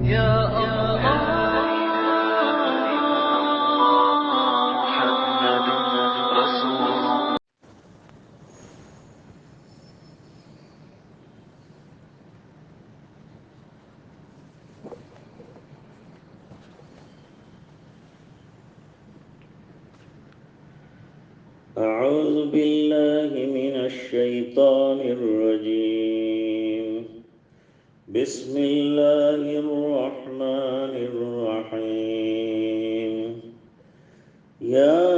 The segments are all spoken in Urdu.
يا الله محمد رسول الله. أعوذ بالله من الشيطان الرجيم. بسم الله الرحمن الرحيم. يا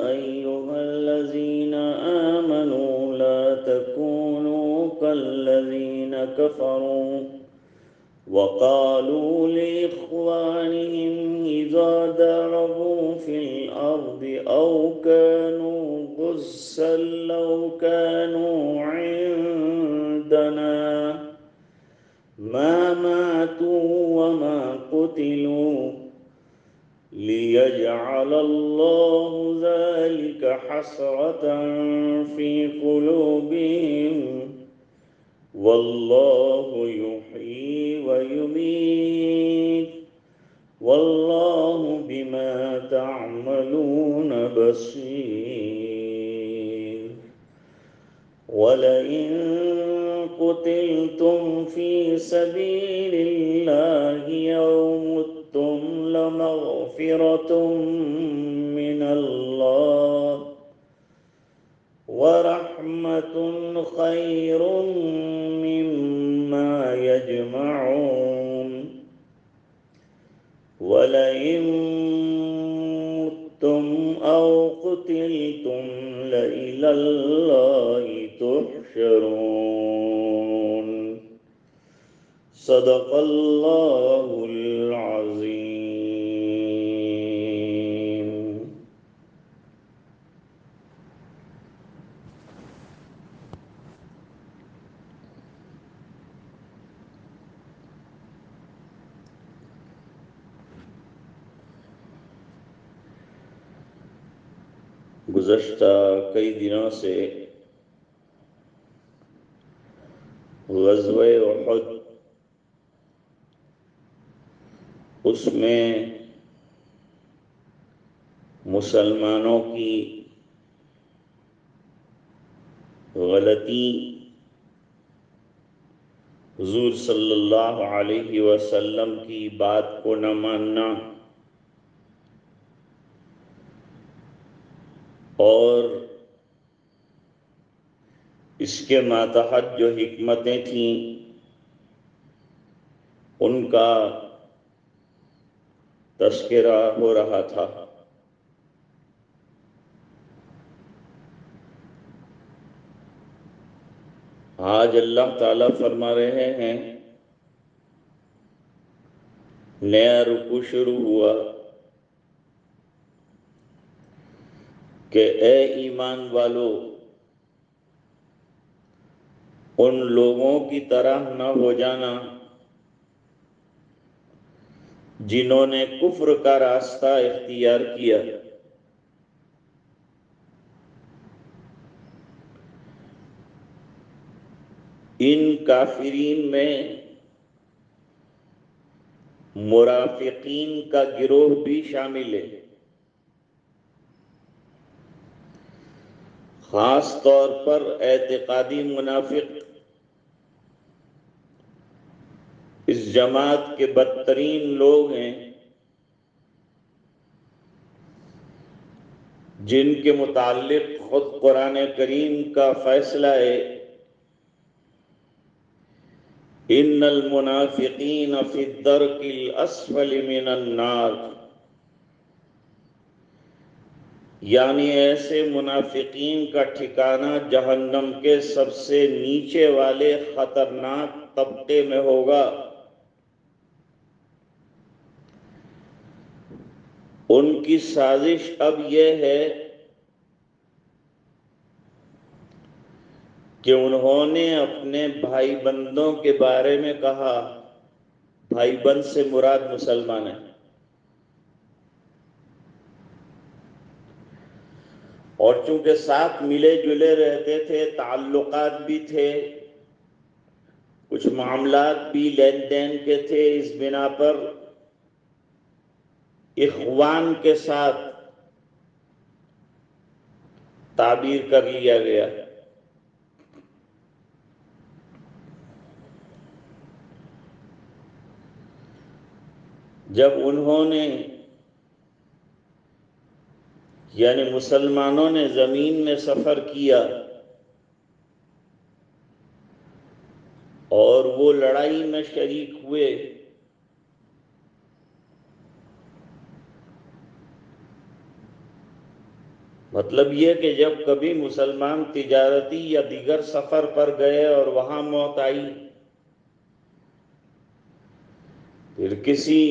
أيها الذين آمنوا لا تكونوا كالذين كفروا وقالوا لإخوانهم إذا ضربوا في الأرض أو كانوا غزا لو كانوا عندنا ما ماتوا وما قتلوا ليجعل الله ذلك حسرة في قلوبهم والله يحيي ويميت والله بما تعملون بصير. ولئن قتلتم في سبيل الله أو متم لمغفرة من الله ورحمة خير مما يجمعون. ولئن متم أو قتلتم لإلى الله تحشرون. صدق الله العظيم. گزشتہ کئی دنوں سے غزوہ احد، اس میں مسلمانوں کی غلطی، حضور صلی اللہ علیہ وسلم کی بات کو نہ ماننا اور اس کے ماتحت جو حکمتیں تھیں ان کا تذکرہ ہو رہا تھا۔ آج اللہ تعالیٰ فرما رہے ہیں، نیا رکوع شروع ہوا کہ اے ایمان والو، ان لوگوں کی طرح نہ ہو جانا جنہوں نے کفر کا راستہ اختیار کیا۔ ان کافرین میں منافقین کا گروہ بھی شامل ہے، خاص طور پر اعتقادی منافق اس جماعت کے بدترین لوگ ہیں، جن کے متعلق خود قرآن کریم کا فیصلہ ہے، ان المنافقین فی الدرک الاسفل من النار، یعنی ایسے منافقین کا ٹھکانہ جہنم کے سب سے نیچے والے خطرناک طبقے میں ہوگا۔ ان کی سازش اب یہ ہے کہ انہوں نے اپنے بھائی بندوں کے بارے میں کہا، بھائی بند سے مراد مسلمان ہیں، اور چونکہ ساتھ ملے جلے رہتے تھے، تعلقات بھی تھے، کچھ معاملات بھی لین دین کے تھے، اس بنا پر اخوان کے ساتھ تعبیر کر لیا گیا۔ جب انہوں نے یعنی مسلمانوں نے زمین میں سفر کیا اور وہ لڑائی میں شریک ہوئے، مطلب یہ کہ جب کبھی مسلمان تجارتی یا دیگر سفر پر گئے اور وہاں موت آئی، پھر کسی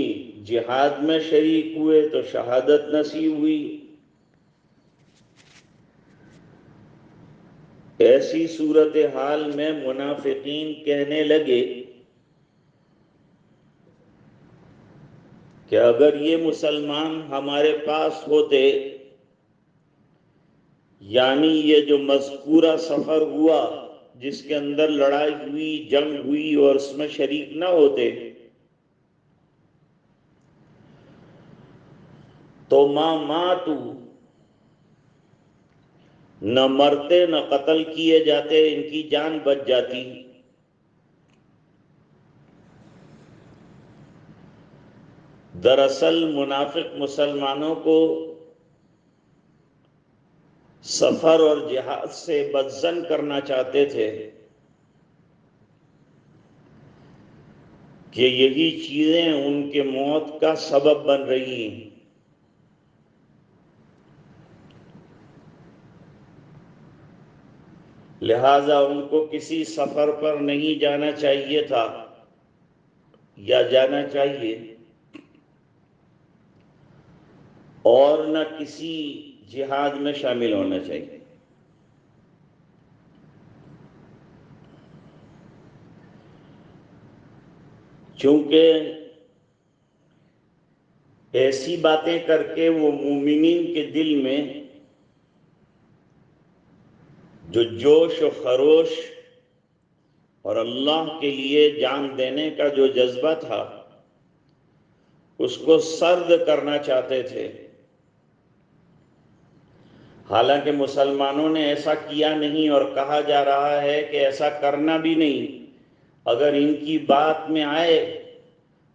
جہاد میں شریک ہوئے تو شہادت نصیب ہوئی، ایسی صورتحال میں منافقین کہنے لگے کہ اگر یہ مسلمان ہمارے پاس ہوتے، یعنی یہ جو مذکورہ سفر ہوا جس کے اندر لڑائی ہوئی، جنگ ہوئی، اور اس میں شریک نہ ہوتے تو ما ماتو، نہ مرتے نہ قتل کیے جاتے، ان کی جان بچ جاتی۔ دراصل منافق مسلمانوں کو سفر اور جہاد سے بدظن کرنا چاہتے تھے کہ یہی چیزیں ان کے موت کا سبب بن رہی ہیں۔ لہذا ان کو کسی سفر پر نہیں جانا چاہیے تھا یا جانا چاہیے، اور نہ کسی جہاد میں شامل ہونا چاہیے۔ چونکہ ایسی باتیں کر کے وہ مومنین کے دل میں جو جوش و خروش اور اللہ کے لیے جان دینے کا جو جذبہ تھا اس کو سرد کرنا چاہتے تھے۔ حالانکہ مسلمانوں نے ایسا کیا نہیں، اور کہا جا رہا ہے کہ ایسا کرنا بھی نہیں۔ اگر ان کی بات میں آئے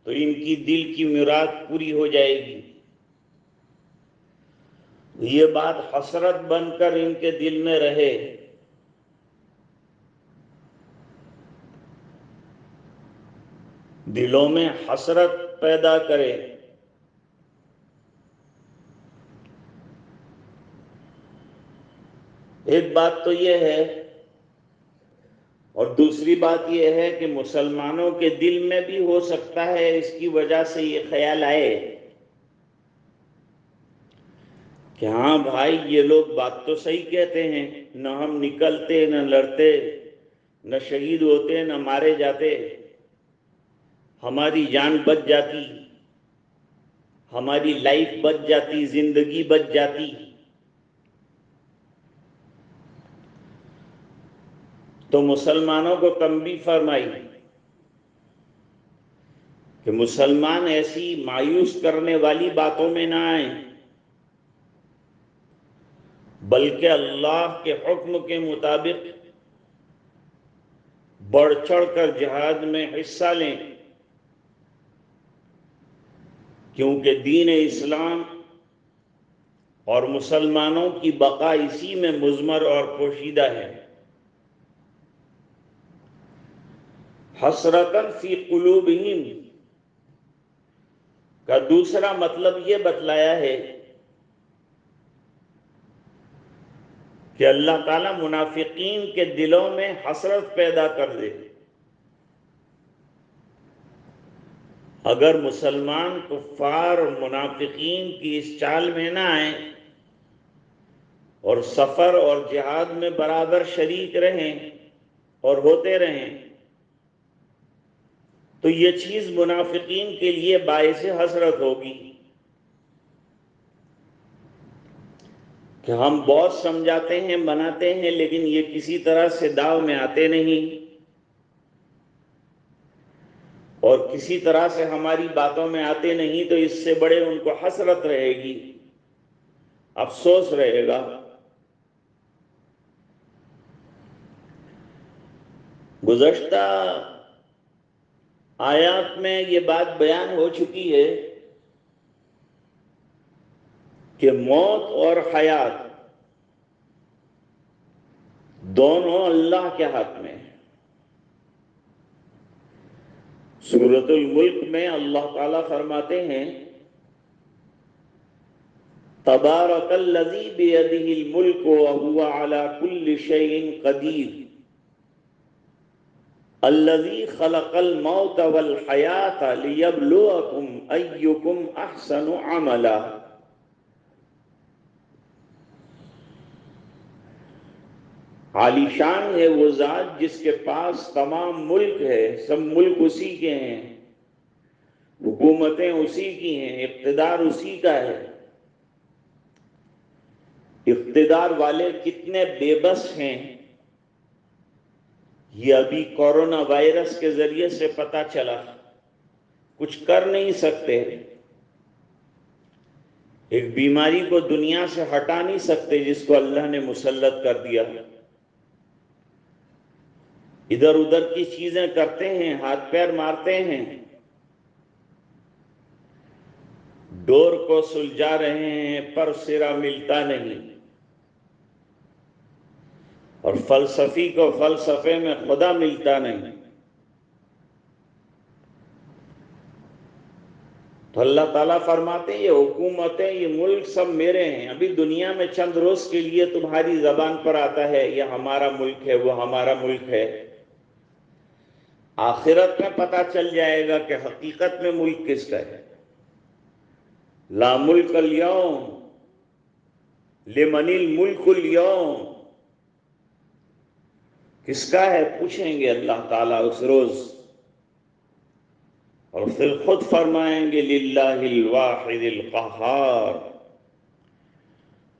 تو ان کی دل کی مراد پوری ہو جائے گی۔ یہ بات حسرت بن کر ان کے دل میں رہے، دلوں میں حسرت پیدا کرے۔ ایک بات تو یہ ہے، اور دوسری بات یہ ہے کہ مسلمانوں کے دل میں بھی ہو سکتا ہے اس کی وجہ سے یہ خیال آئے کہ ہاں بھائی، یہ لوگ بات تو صحیح کہتے ہیں، نہ ہم نکلتے، نہ لڑتے، نہ شہید ہوتے، نہ مارے جاتے، ہماری جان بچ جاتی، ہماری لائف بچ جاتی، زندگی بچ جاتی، تو مسلمانوں کو تنبیہ فرمائی کہ مسلمان ایسی مایوس کرنے والی باتوں میں نہ آئیں، بلکہ اللہ کے حکم کے مطابق بڑھ چڑھ کر جہاد میں حصہ لیں، کیونکہ دین اسلام اور مسلمانوں کی بقا اسی میں مضمر اور پوشیدہ ہے۔ حسرتاً فی قلوبہم کا دوسرا مطلب یہ بتلایا ہے کہ اللہ تعالیٰ منافقین کے دلوں میں حسرت پیدا کر دے۔ اگر مسلمان کفار اور منافقین کی اس چال میں نہ آئیں اور سفر اور جہاد میں برابر شریک رہیں اور ہوتے رہیں تو یہ چیز منافقین کے لیے باعث حسرت ہوگی کہ ہم بہت سمجھاتے ہیں، بناتے ہیں، لیکن یہ کسی طرح سے داؤ میں آتے نہیں، اور کسی طرح سے ہماری باتوں میں آتے نہیں تو اس سے بڑے ان کو حسرت رہے گی، افسوس رہے گا۔ گزشتہ آیات میں یہ بات بیان ہو چکی ہے کہ موت اور حیات دونوں اللہ کے ہاتھ میں ہیں۔ سورۃ الملک میں اللہ تعالیٰ فرماتے ہیں تبارک الذی بیدہ الملک وہو علی کل شیء قدیر الذی خلق الموت والحیاۃ لیبلوکم ایکم احسن عملا۔ عالی شان ہے وہ ذات جس کے پاس تمام ملک ہے، سب ملک اسی کے ہیں، حکومتیں اسی کی ہیں، اقتدار اسی کا ہے۔ اقتدار والے کتنے بے بس ہیں یہ ابھی کورونا وائرس کے ذریعے سے پتہ چلا، کچھ کر نہیں سکتے، ایک بیماری کو دنیا سے ہٹا نہیں سکتے جس کو اللہ نے مسلط کر دیا۔ ادھر ادھر کی چیزیں کرتے ہیں، ہاتھ پیر مارتے ہیں، ڈور کو سلجھا رہے ہیں پر سرا ملتا نہیں، اور فلسفی کو فلسفے میں خدا ملتا نہیں۔ تو اللہ تعالیٰ فرماتے ہیں یہ حکومتیں، یہ ملک سب میرے ہیں، ابھی دنیا میں چند روز کے لیے تمہاری زبان پر آتا ہے یہ ہمارا ملک ہے، وہ ہمارا ملک ہے، آخرت میں پتہ چل جائے گا کہ حقیقت میں ملک کس کا ہے۔ لا ملک اليوم لمن الملک اليوم، کس کا ہے پوچھیں گے اللہ تعالیٰ اس روز، اور پھر خود فرمائیں گے للہ الواحد القہار،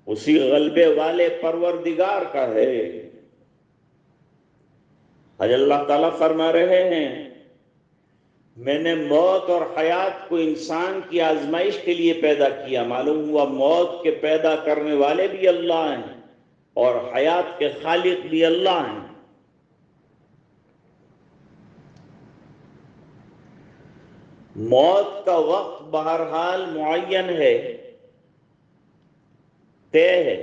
اسی غلبے والے پروردگار کا ہے۔ آج اللہ تعالیٰ فرما رہے ہیں میں نے موت اور حیات کو انسان کی آزمائش کے لیے پیدا کیا، معلوم ہوا موت کے پیدا کرنے والے بھی اللہ ہیں اور حیات کے خالق بھی اللہ ہیں۔ موت کا وقت بہرحال معین ہے، طے ہے،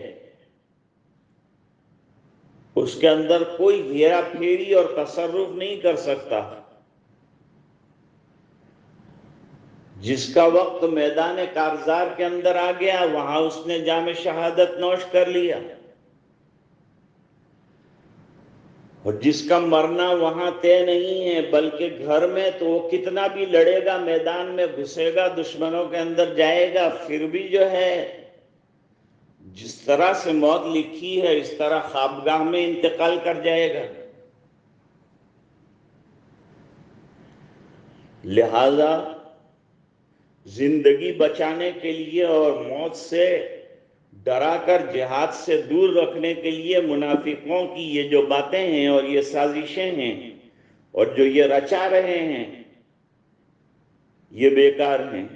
اس کے اندر کوئی ہیرا پھیری اور تصرف نہیں کر سکتا۔ جس کا وقت میدان کارزار کے اندر آ گیا وہاں اس نے جام شہادت نوش کر لیا، اور جس کا مرنا وہاں طے نہیں ہے بلکہ گھر میں تو وہ کتنا بھی لڑے گا، میدان میں گھسے گا، دشمنوں کے اندر جائے گا، پھر بھی جو ہے جس طرح سے موت لکھی ہے اس طرح خوابگاہ میں انتقال کر جائے گا۔ لہذا زندگی بچانے کے لیے اور موت سے ڈرا کر جہاد سے دور رکھنے کے لیے منافقوں کی یہ جو باتیں ہیں اور یہ سازشیں ہیں اور جو یہ رچا رہے ہیں یہ بیکار ہیں۔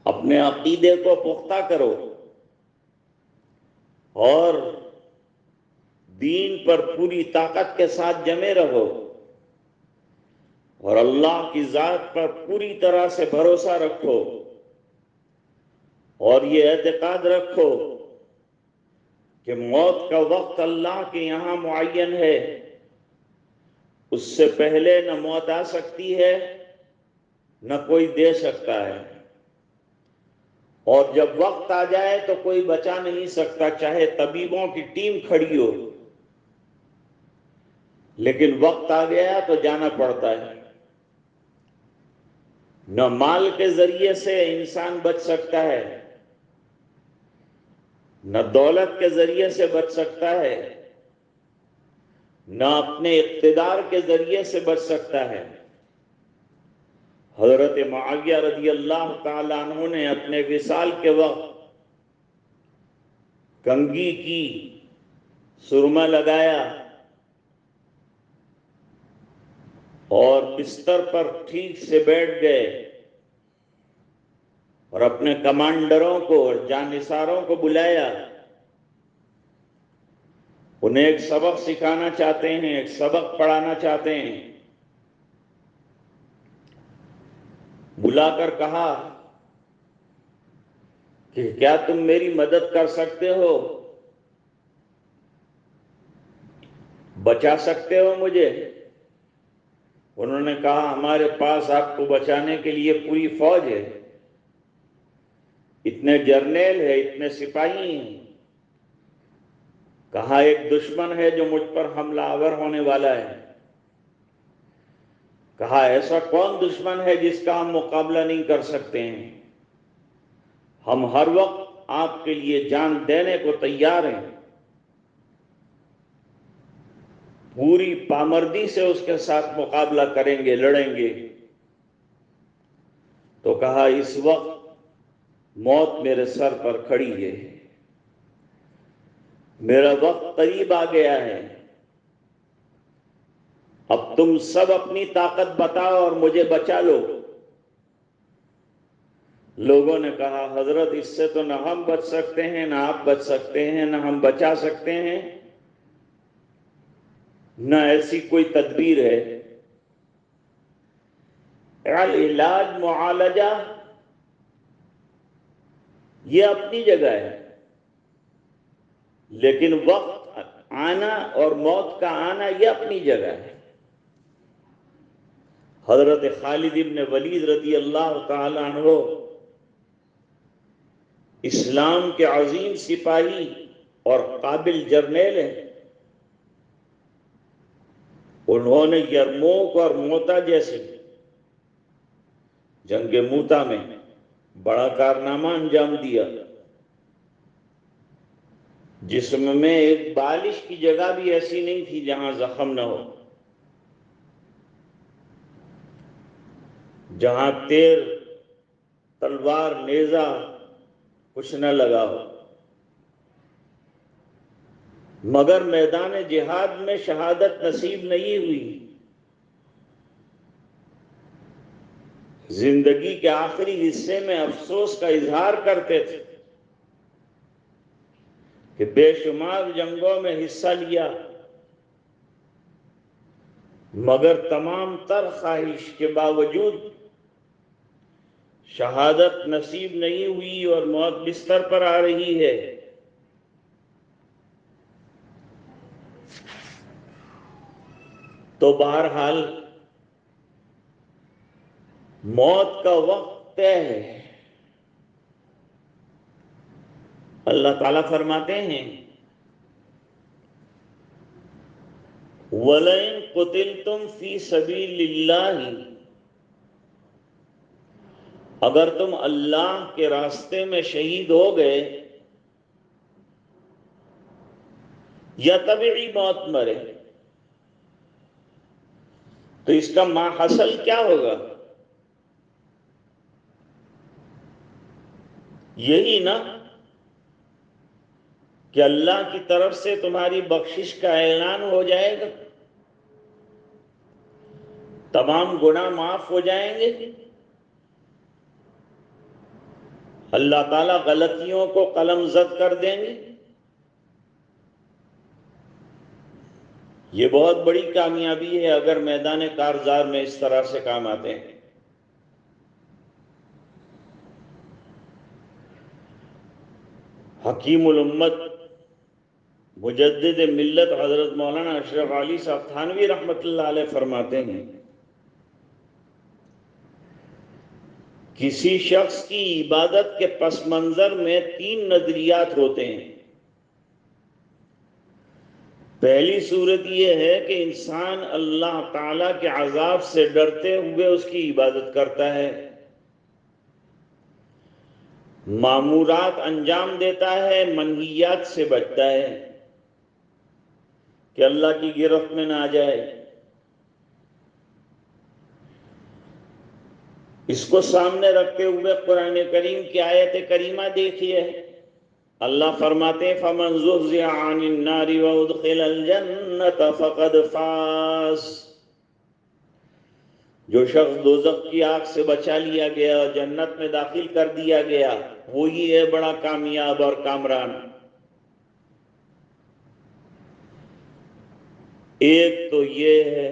اپنے عقیدے کو پختہ کرو اور دین پر پوری طاقت کے ساتھ جمے رہو اور اللہ کی ذات پر پوری طرح سے بھروسہ رکھو، اور یہ اعتقاد رکھو کہ موت کا وقت اللہ کے یہاں معین ہے، اس سے پہلے نہ موت آ سکتی ہے نہ کوئی دے سکتا ہے، اور جب وقت آ جائے تو کوئی بچا نہیں سکتا، چاہے طبیبوں کی ٹیم کھڑی ہو، لیکن وقت آ گیا تو جانا پڑتا ہے۔ نہ مال کے ذریعے سے انسان بچ سکتا ہے، نہ دولت کے ذریعے سے بچ سکتا ہے، نہ اپنے اقتدار کے ذریعے سے بچ سکتا ہے۔ حضرت معاویہ رضی اللہ تعالیٰ عنہ نے اپنے وصال کے وقت کنگھی کی، سرما لگایا، اور بستر پر ٹھیک سے بیٹھ گئے اور اپنے کمانڈروں کو اور جانثاروں کو بلایا. انہیں ایک سبق سکھانا چاہتے ہیں، ایک سبق پڑھانا چاہتے ہیں. بلا کر کہا کہ کیا تم میری مدد کر سکتے ہو؟ بچا سکتے ہو مجھے؟ انہوں نے کہا ہمارے پاس آپ کو بچانے کے لیے پوری فوج ہے، اتنے جرنیل ہیں، اتنے سپاہی ہیں. کہا ایک دشمن ہے جو مجھ پر حملہ آور ہونے والا ہے. کہا ایسا کون دشمن ہے جس کا ہم مقابلہ نہیں کر سکتے ہیں؟ ہم ہر وقت آپ کے لیے جان دینے کو تیار ہیں. پوری پامردی سے اس کے ساتھ مقابلہ کریں گے، لڑیں گے. تو کہا اس وقت موت میرے سر پر کھڑی ہے، میرا وقت قریب آ گیا ہے. اب تم سب اپنی طاقت بتاؤ اور مجھے بچا لو. لوگوں نے کہا حضرت اس سے تو نہ ہم بچ سکتے ہیں، نہ آپ بچ سکتے ہیں، نہ ہم بچا سکتے ہیں، نہ ایسی کوئی تدبیر ہے. علاج معالجہ یہ اپنی جگہ ہے، لیکن وقت آنا اور موت کا آنا یہ اپنی جگہ ہے. حضرت خالد ابن ولید رضی اللہ تعالی عنہ اسلام کے عظیم سپاہی اور قابل جرنیل ہیں. انہوں نے یرموک اور موتا جیسی جنگ موتا میں بڑا کارنامہ انجام دیا. جسم میں ایک بالش کی جگہ بھی ایسی نہیں تھی جہاں زخم نہ ہو، جہاں تیر تلوار نیزہ کچھ نہ لگا ہو. مگر میدان جہاد میں شہادت نصیب نہیں ہوئی. زندگی کے آخری حصے میں افسوس کا اظہار کرتے تھے کہ بے شمار جنگوں میں حصہ لیا، مگر تمام تر خواہش کے باوجود شہادت نصیب نہیں ہوئی اور موت بستر پر آ رہی ہے. تو بہرحال موت کا وقت طے ہے. اللہ تعالیٰ فرماتے ہیں وَلَئِن قُتِلْتُمْ فِي سَبِيلِ اللَّهِ، اگر تم اللہ کے راستے میں شہید ہو گئے یا طبعی موت مرے، تو اس کا ماحصل کیا ہوگا؟ یہی نا کہ اللہ کی طرف سے تمہاری بخشش کا اعلان ہو جائے گا، تمام گناہ معاف ہو جائیں گے. اللہ تعالیٰ غلطیوں کو قلم زد کر دیں گے. یہ بہت بڑی کامیابی ہے اگر میدان کارزار میں اس طرح سے کام آتے ہیں. حکیم الامت مجدد ملت حضرت مولانا اشرف علی صاحب تھانوی رحمۃ اللہ علیہ فرماتے ہیں کسی شخص کی عبادت کے پس منظر میں 3 نظریات ہوتے ہیں. پہلی صورت یہ ہے کہ انسان اللہ تعالیٰ کے عذاب سے ڈرتے ہوئے اس کی عبادت کرتا ہے، مامورات انجام دیتا ہے، منہیات سے بچتا ہے کہ اللہ کی گرفت میں نہ آ جائے. اس کو سامنے رکھتے ہوئے قرآن کریم کی آیت کریمہ دیکھیے. اللہ فرماتے ہیں فَمَنْ زُحْزِحَ عَنِ النَّارِ وَأُدْخِلَ الْجَنَّةَ فَقَدْ فَازَ. جو شخص دوزخ کی آگ سے بچا لیا گیا اور جنت میں داخل کر دیا گیا وہی ہے بڑا کامیاب اور کامران۔ ایک تو یہ ہے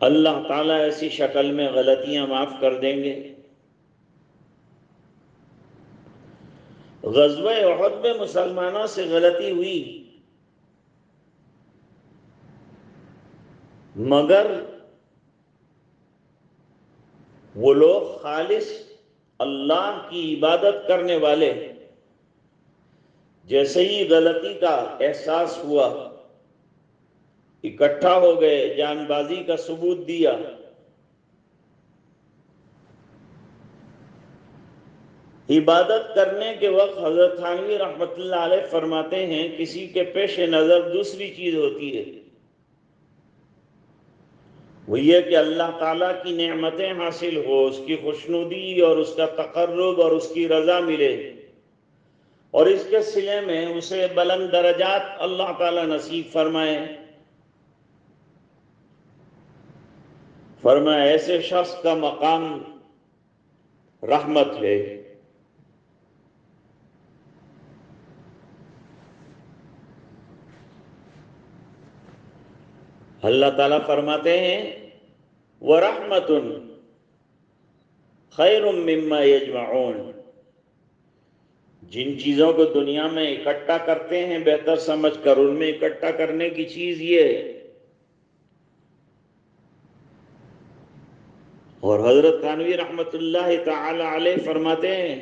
اللہ تعالیٰ ایسی شکل میں غلطیاں معاف کر دیں گے۔ غزوہ احد میں مسلمانوں سے غلطی ہوئی، مگر وہ لوگ خالص اللہ کی عبادت کرنے والے جیسے ہی غلطی کا احساس ہوا اکٹھا ہو گئے، جان بازی کا ثبوت دیا۔ عبادت کرنے کے وقت حضرت تھانوی رحمۃ اللہ علیہ فرماتے ہیں کسی کے پیش نظر دوسری چیز ہوتی ہے، وہ یہ کہ اللہ تعالیٰ کی نعمتیں حاصل ہو، اس کی خوشنودی اور اس کا تقرب اور اس کی رضا ملے، اور اس کے صلے میں اسے بلند درجات اللہ تعالیٰ نصیب فرمائے۔ فرمایا ایسے شخص کا مقام رحمت ہے۔ اللہ تعالیٰ فرماتے ہیں وَرَحْمَةٌ خَيْرٌ مِّمَّا يَجْمَعُونَ، جن چیزوں کو دنیا میں اکٹھا کرتے ہیں بہتر سمجھ کر ان میں اکٹھا کرنے کی چیز یہ ہے۔ اور حضرت تھانوی رحمۃ اللہ تعالی علیہ فرماتے ہیں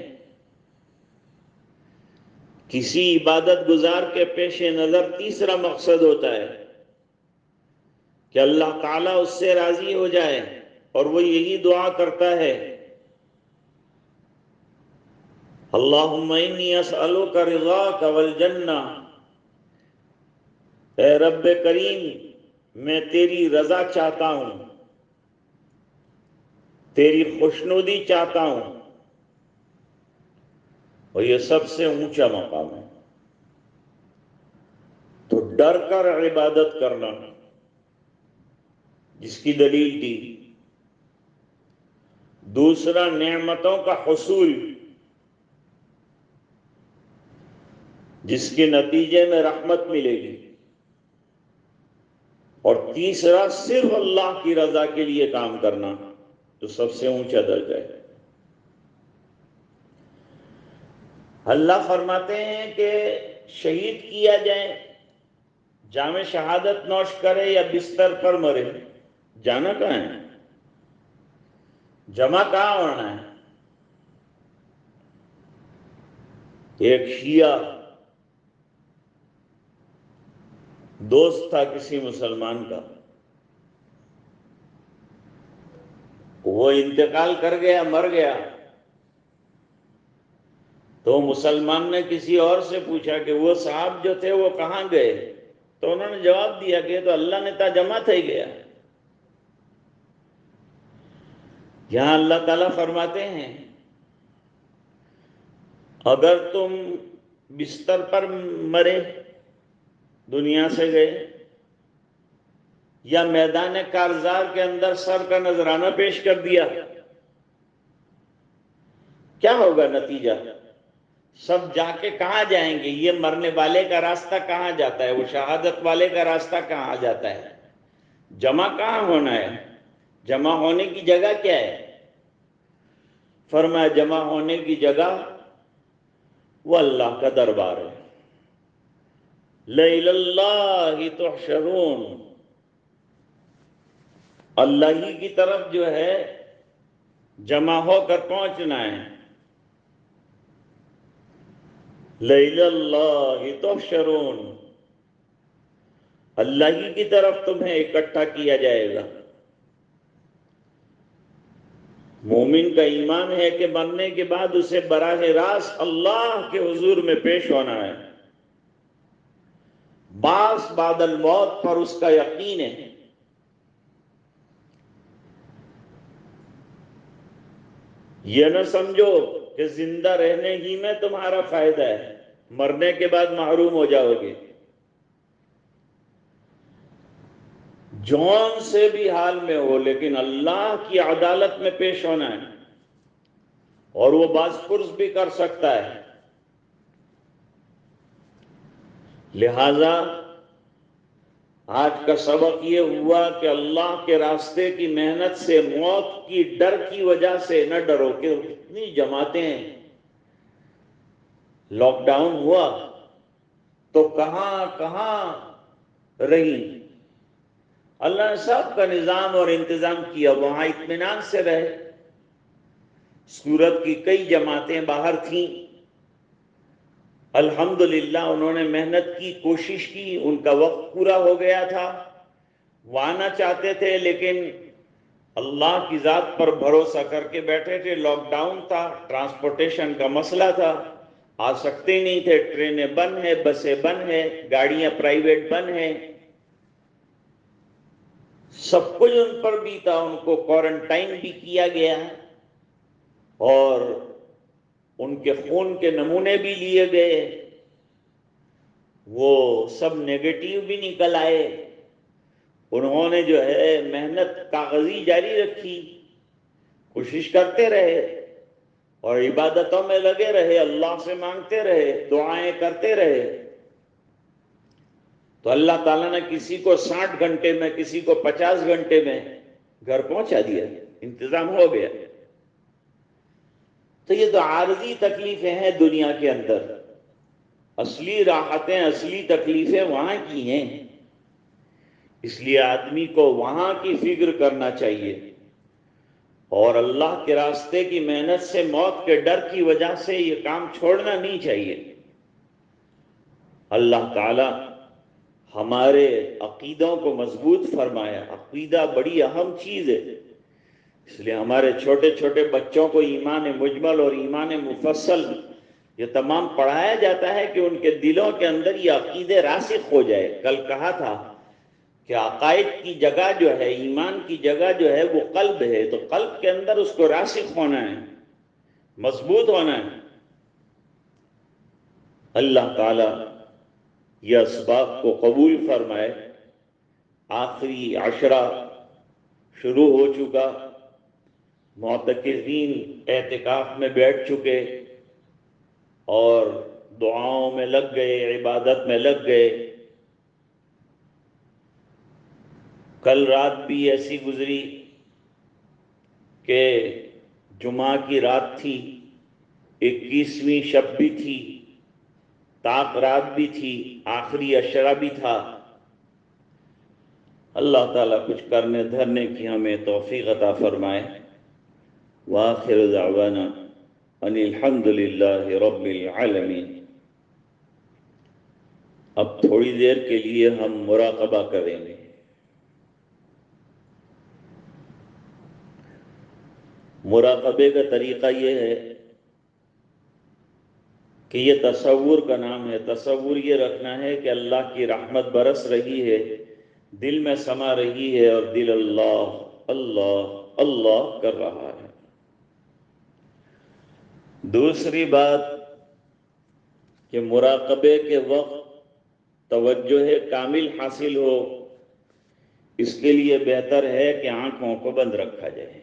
کسی عبادت گزار کے پیش نظر تیسرا مقصد ہوتا ہے کہ اللہ تعالیٰ اس سے راضی ہو جائے، اور وہ یہی دعا کرتا ہے اللہم انی اسألوک رضاک والجنہ، اے رب کریم میں تیری رضا چاہتا ہوں، تیری خوشنودی چاہتا ہوں، اور یہ سب سے اونچا مقام ہے۔ تو ڈر کر عبادت کرنا جس کی دلیل دی۔ دوسرا نعمتوں کا حصول جس کے نتیجے میں رحمت ملے گی، اور تیسرا صرف اللہ کی رضا کے لیے کام کرنا تو سب سے اونچا درجہ ہے۔ اللہ فرماتے ہیں کہ شہید کیا جائے، جام شہادت نوش کرے یا بستر پر مرے، جانا کہاں ہے؟ جمع کہاں ہونا ہے؟ ایک شیعہ دوست تھا کسی مسلمان کا، وہ انتقال کر گیا، مر گیا، تو مسلمان نے کسی اور سے پوچھا کہ وہ صاحب جو تھے وہ کہاں گئے؟ تو انہوں نے جواب دیا کہ تو اللہ نے تا جمع تھئی گیا۔ یہاں اللہ تعالیٰ فرماتے ہیں اگر تم بستر پر مرے، دنیا سے گئے، یا میدان کارزار کے اندر سر کا نذرانہ پیش کر دیا، کیا ہوگا نتیجہ؟ سب جا کے کہاں جائیں گے؟ یہ مرنے والے کا راستہ کہاں جاتا ہے؟ وہ شہادت والے کا راستہ کہاں جاتا ہے؟ جمع کہاں ہونا ہے؟ جمع ہونے کی جگہ کیا ہے؟ فرمایا جمع ہونے کی جگہ وہ اللہ کا دربار ہے۔ لَإِلَى اللَّهِ تُحْشَرُونَ، اللہ ہی کی طرف جو ہے جمع ہو کر پہنچنا ہے۔ لَإِلَى اللَّهِ تُحْشَرُونَ، اللہ ہی کی طرف تمہیں اکٹھا کیا جائے گا۔ مومن کا ایمان ہے کہ مرنے کے بعد اسے براہ راست اللہ کے حضور میں پیش ہونا ہے۔ بعث بعد الموت پر اس کا یقین ہے۔ یہ نہ سمجھو کہ زندہ رہنے ہی میں تمہارا فائدہ ہے، مرنے کے بعد محروم ہو جاؤ گے۔ جون سے بھی حال میں ہو لیکن اللہ کی عدالت میں پیش ہونا ہے، اور وہ باز پرس بھی کر سکتا ہے۔ لہذا آج کا سبق یہ ہوا کہ اللہ کے راستے کی محنت سے موت کی ڈر کی وجہ سے نہ ڈرو، کہ اتنی جماعتیں، لاک ڈاؤن ہوا تو کہاں کہاں رہی، اللہ نے سب کا نظام اور انتظام کیا، وہاں اطمینان سے رہے۔ سورت کی کئی جماعتیں باہر تھیں، الحمدللہ انہوں نے محنت کی، کوشش کی، ان کا وقت پورا ہو گیا تھا، وہ آنا چاہتے تھے لیکن اللہ کی ذات پر بھروسہ کر کے بیٹھے تھے، لاک ڈاؤن تھا، ٹرانسپورٹیشن کا مسئلہ تھا، آ سکتے ہی نہیں تھے، ٹرینیں بند ہیں، بسیں بند ہیں، گاڑیاں پرائیویٹ بند ہیں، سب کچھ ان پر بھی تھا، ان کو کوارنٹائن بھی کیا گیا اور ان کے خون کے نمونے بھی لیے گئے، وہ سب نیگیٹیو بھی نکل آئے۔ انہوں نے جو ہے محنت کاغذی جاری رکھی، کوشش کرتے رہے اور عبادتوں میں لگے رہے، اللہ سے مانگتے رہے، دعائیں کرتے رہے، تو اللہ تعالیٰ نے کسی کو 60 گھنٹے میں، کسی کو 50 گھنٹے میں گھر پہنچا دیا، انتظام ہو گیا۔ تو یہ تو عارضی تکلیفیں ہیں دنیا کے اندر، اصلی راحتیں، اصلی تکلیفیں وہاں کی ہیں، اس لیے آدمی کو وہاں کی فکر کرنا چاہیے، اور اللہ کے راستے کی محنت سے موت کے ڈر کی وجہ سے یہ کام چھوڑنا نہیں چاہیے۔ اللہ تعالی ہمارے عقیدوں کو مضبوط فرمایا، عقیدہ بڑی اہم چیز ہے، اس لیے ہمارے چھوٹے چھوٹے بچوں کو ایمان مجمل اور ایمان مفصل یہ تمام پڑھایا جاتا ہے کہ ان کے دلوں کے اندر یہ عقیدے راسخ ہو جائے۔ کل کہا تھا کہ عقائد کی جگہ جو ہے، ایمان کی جگہ جو ہے وہ قلب ہے، تو قلب کے اندر اس کو راسخ ہونا ہے، مضبوط ہونا ہے۔ اللہ تعالی یہ اسباب کو قبول فرمائے۔ آخری عشرہ شروع ہو چکا، معتکفین اعتکاف میں بیٹھ چکے اور دعاؤں میں لگ گئے، عبادت میں لگ گئے۔ کل رات بھی ایسی گزری کہ جمعہ کی رات تھی، 21ویں شب بھی تھی، طاق رات بھی تھی، آخری عشرہ بھی تھا۔ اللہ تعالیٰ کچھ کرنے دھرنے کی ہمیں توفیق عطا فرمائے۔ وآخر دعوانا ان الحمد للہ رب العالمین۔ اب تھوڑی دیر کے لیے ہم مراقبہ کریں گے۔ مراقبے کا طریقہ یہ ہے کہ یہ تصور کا نام ہے، تصور یہ رکھنا ہے کہ اللہ کی رحمت برس رہی ہے، دل میں سما رہی ہے اور دل اللہ اللہ اللہ کر رہا ہے۔ دوسری بات کہ مراقبے کے وقت توجہ کامل حاصل ہو، اس کے لیے بہتر ہے کہ آنکھوں کو بند رکھا جائے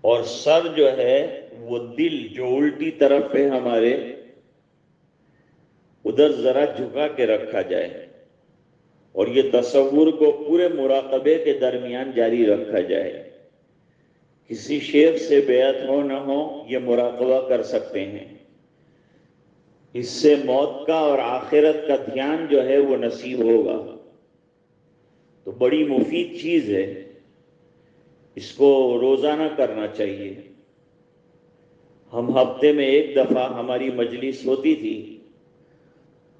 اور سر جو ہے وہ دل جو الٹی طرف ہے ہمارے ادھر ذرا جھکا کے رکھا جائے، اور یہ تصور کو پورے مراقبے کے درمیان جاری رکھا جائے۔ کسی شیخ سے بیعت ہو نہ ہو، یہ مراقبہ کر سکتے ہیں، اس سے موت کا اور آخرت کا دھیان جو ہے وہ نصیب ہوگا، تو بڑی مفید چیز ہے، اس کو روزانہ کرنا چاہیے۔ ہم ہفتے میں ایک دفعہ ہماری مجلس ہوتی تھی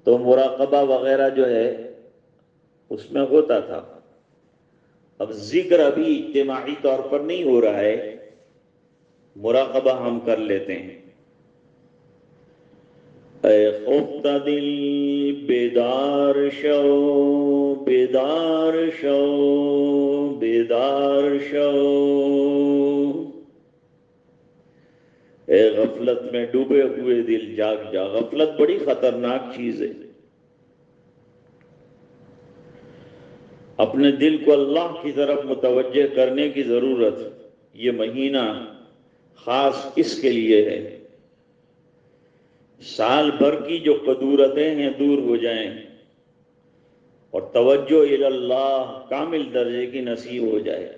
تو مراقبہ وغیرہ جو ہے اس میں ہوتا تھا۔ اب ذکر ابھی اجتماعی طور پر نہیں ہو رہا ہے، مراقبہ ہم کر لیتے ہیں۔ اے خفتہ دل بیدار شو، بیدار شو، بیدار شو، اے غفلت میں ڈوبے ہوئے دل جاگ جا. غفلت بڑی خطرناک چیز ہے. اپنے دل کو اللہ کی طرف متوجہ کرنے کی ضرورت ہے. یہ مہینہ خاص اس کے لیے ہے سال بھر کی جو قدورتیں ہیں دور ہو جائیں اور توجہ الی اللہ کامل درجے کی نصیب ہو جائے.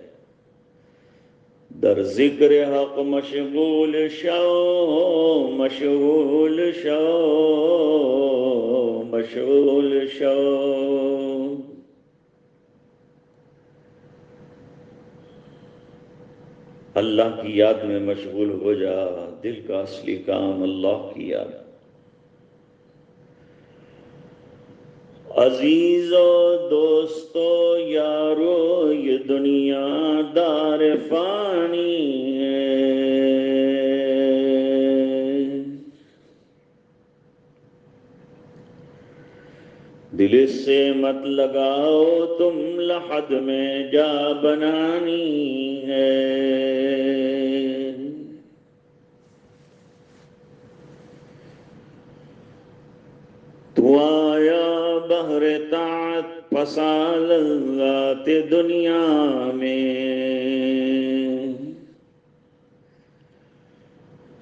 در ذکر حق مشغول شو مشغول شو مشغول شو. اللہ کی یاد میں مشغول ہو جا. دل کا اصلی کام اللہ کی یاد. عزیز و دوستو یارو یہ دنیا دار فانی ہے. دل سے مت لگاؤ تم لحد میں جا بنانی ہے. تو آیا بحر طاعت پسال ذات دنیا میں.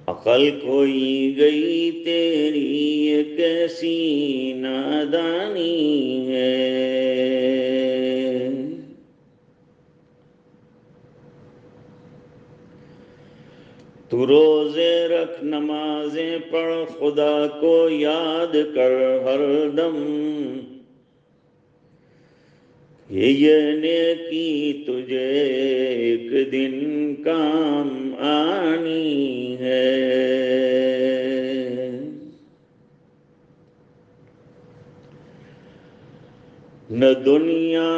عقل کھوئی گئی تیری یہ کیسی نادانی ہے. تو روزے رکھ نمازیں پڑھ خدا کو یاد کر ہر دم. یہ نیکی تجھے ایک دن کام آنی ہے. نہ دنیا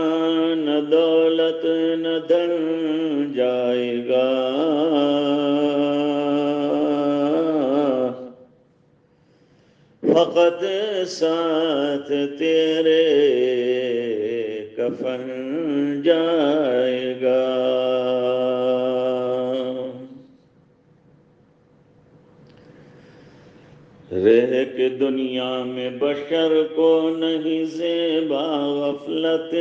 نہ دولت نہ دھن جائے گا. فقط ساتھ تیرے کفن جائے گا. رہ کے دنیا میں بشر کو نہیں زیبا غفلت.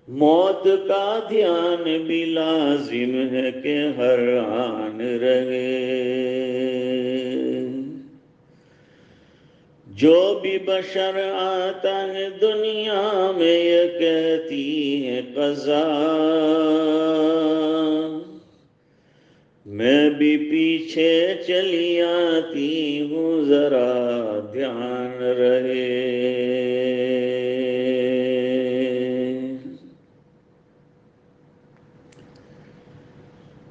موت کا دھیان بھی لازم ہے کہ ہر آن رہے. جو بھی بشر آتا ہے دنیا میں یہ کہتی ہے قضا. میں بھی پیچھے چلی آتی ہوں ذرا دھیان رہے.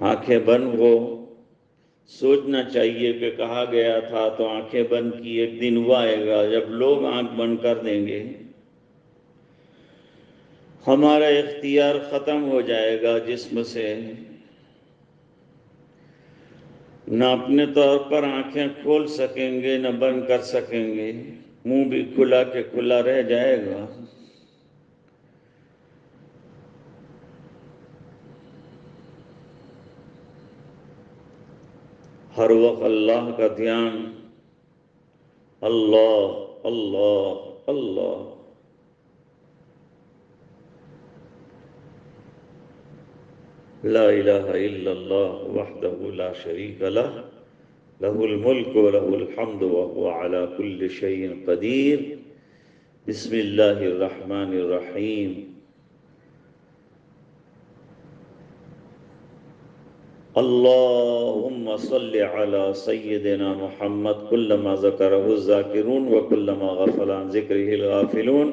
آنکھیں بند ہو. سوچنا چاہیے کہ کہا گیا تھا تو آنکھیں بند کی. ایک دن وہ آئے گا جب لوگ آنکھ بند کر دیں گے. ہمارا اختیار ختم ہو جائے گا جسم سے. نہ اپنے طور پر آنکھیں کھول سکیں گے نہ بند کر سکیں گے. منہ بھی کھلا کے کھلا رہ جائے گا. ہر وقت اللہ کا دھیان. اللہ اللہ اللہ. لا الہ الا اللہ وحدہ لا شریک لہ لہ الملک ولہ الحمد وہو علی کل شیء قدیر. بسم اللہ الرحمن الرحیم. اللہم صل علی سیدنا محمد کلما ذکرہ الذاکرون وکلما غفل عن ذکرہ الغافلون.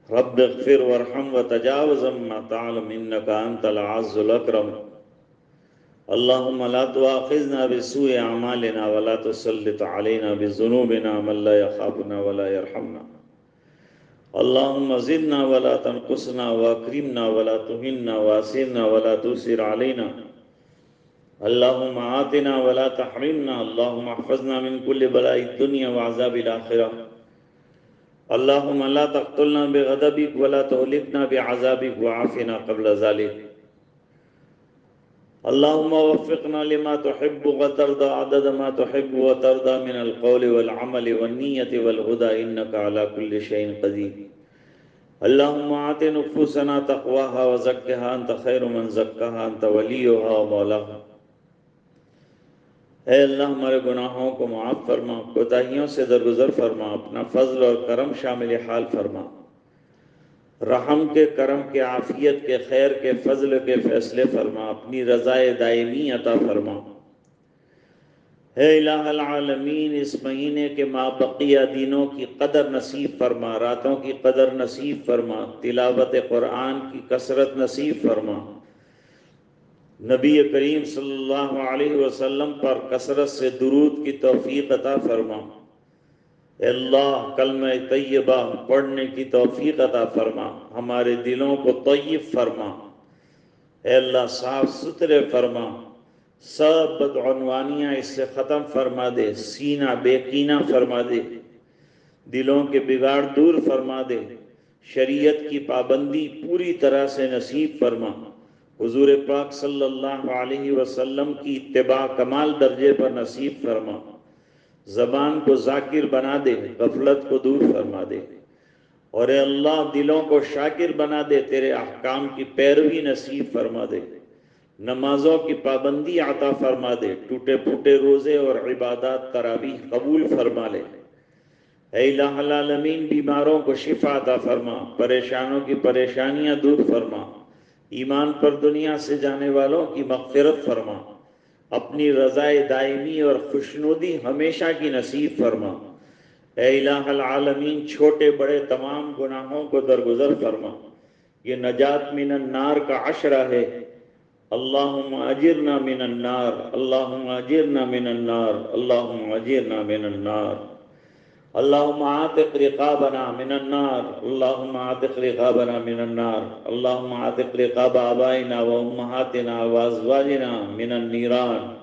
رب اغفر وارحم وتجاوز عما تعلم انك انت العز الاکرم. اللہم لا تؤاخذنا بسوء اعمالنا ولا تسلط علينا بذنوبنا من لا يخافنا ولا يرحمنا. اللہم زدنا ولا تنقصنا واکرمنا ولا تهنا واسرنا ولا تؤثر علينا. اللہم آتنا ولا تحرمنا. اللہم احفظنا من كل بلاء الدنيا وعذاب الآخرة. اللہم لا تقتلنا بغضبك ولا تهلكنا بعذابك وعافنا قبل ذلك. اللهم وفقنا لما تحب وترضى عدد ما تحب وترضى من القول والعمل والنية والهدى إنك على كل شيء قدير. اللهم آت نفوسنا تقواها وزكها أنت خير من زكاها أنت وليها ومولاها. اے اللہ ہمارے گناہوں کو معاف فرما، کوتاہیوں سے درگزر فرما، اپنا فضل اور کرم شامل حال فرما، رحم کے، کرم کے، عافیت کے، خیر کے، فضل کے فیصلے فرما، اپنی رضائے دائمی عطا فرما۔ اے الہ العالمین، اس مہینے کے ما بقیہ دینوں کی قدر نصیب فرما، راتوں کی قدر نصیب فرما، تلاوت قرآن کی کثرت نصیب فرما، نبی کریم صلی اللہ علیہ وسلم پر کثرت سے درود کی توفیق عطا فرما۔ اے اللہ کلمہ طیبہ پڑھنے کی توفیق عطا فرما، ہمارے دلوں کو طیب فرما۔ اے اللہ صاف ستھرے فرما، سب بدعنوانیاں اس سے ختم فرما دے، سینہ بے کینہ فرما دے، دلوں کے بگاڑ دور فرما دے، شریعت کی پابندی پوری طرح سے نصیب فرما، حضور پاک صلی اللہ علیہ وسلم کی اتباع کمال درجے پر نصیب فرما، زبان کو ذاکر بنا دے، غفلت کو دور فرما دے، اور اے اللہ دلوں کو شاکر بنا دے، تیرے احکام کی پیروی نصیب فرما دے، نمازوں کی پابندی عطا فرما دے، ٹوٹے پھوٹے روزے اور عبادات تراویح قبول فرما لے۔ اے الہ العالمین بیماروں کو شفا عطا فرما، پریشانوں کی پریشانیاں دور فرما، ایمان پر دنیا سے جانے والوں کی مغفرت فرما، اپنی رضائے دائمی اور خوشنودی ہمیشہ کی نصیب فرما۔ اے الہ العالمین چھوٹے بڑے تمام گناہوں کو درگزر فرما، یہ نجات من النار کا عشرہ ہے۔ اللہم اجرنا من النار، اللہم اجرنا من النار، اللہم اجرنا من النار، اللہم عاتق رقابنا من النار، اللہم عاتق رقابنا من النار، اللہم عاتق رقاب آبائنا و امہاتنا و ازواجنا من النیران۔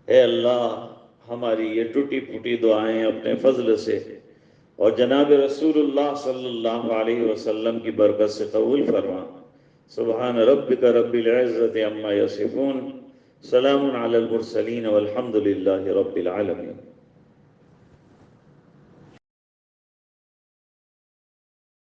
اے اللہ ہماری یہ ٹوٹی پھوٹی دعائیں اپنے فضل سے اور جناب رسول اللہ صلی اللہ علیہ وسلم کی برکت سے قبول فرما۔ سبحان ربک رب العزت عما یصفون، سلام علی المرسلین والحمد للہ رب العالمین۔